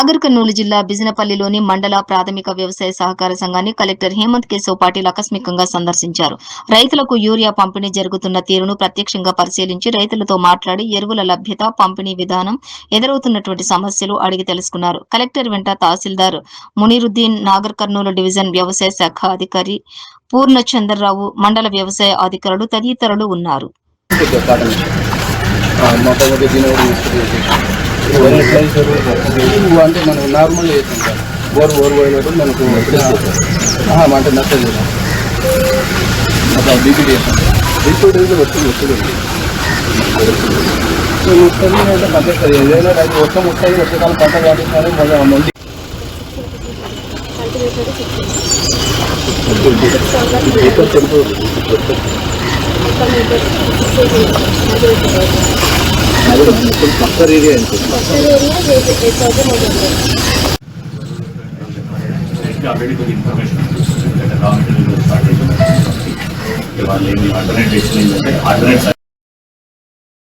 నాగర్ కర్నూలు జిల్లా బిజినపల్లిలోని మండల ప్రాథమిక వ్యవసాయ సహకార సంఘాన్ని కలెక్టర్ హేమంత్ కేశవ్ పాటిల్ ఆకస్మికంగా సందర్శించారు. రైతులకు యూరియా పంపిణీ జరుగుతున్న తీరును ప్రత్యక్షంగా పరిశీలించి రైతులతో మాట్లాడి ఎరువుల లభ్యత, పంపిణీ విధానం, ఎదురవుతున్నటువంటి సమస్యలు అడిగి తెలుసుకున్నారు. కలెక్టర్ వెంట తహసీల్దార్ మునీరుద్దీన్, నాగర్ కర్నూలు డివిజన్ వ్యవసాయ శాఖ అధికారి పూర్ణచంద్రరావు, మండల వ్యవసాయ అధికారులు తదితరులు ఉన్నారు. అంటే మనం నార్మల్గా చేస్తాం సార్. బోర్ పోయినప్పుడు మనకు అంటే నచ్చదు బీపీడీ చేస్తాం. బీపీడీ వచ్చింది పంపిస్తారు. ఏదైనా రైతు వర్షం వస్తాయి, వర్షకాలం పంట పండిస్తారని మొదటి పక్కర్ area already good information that around the start. They are alternate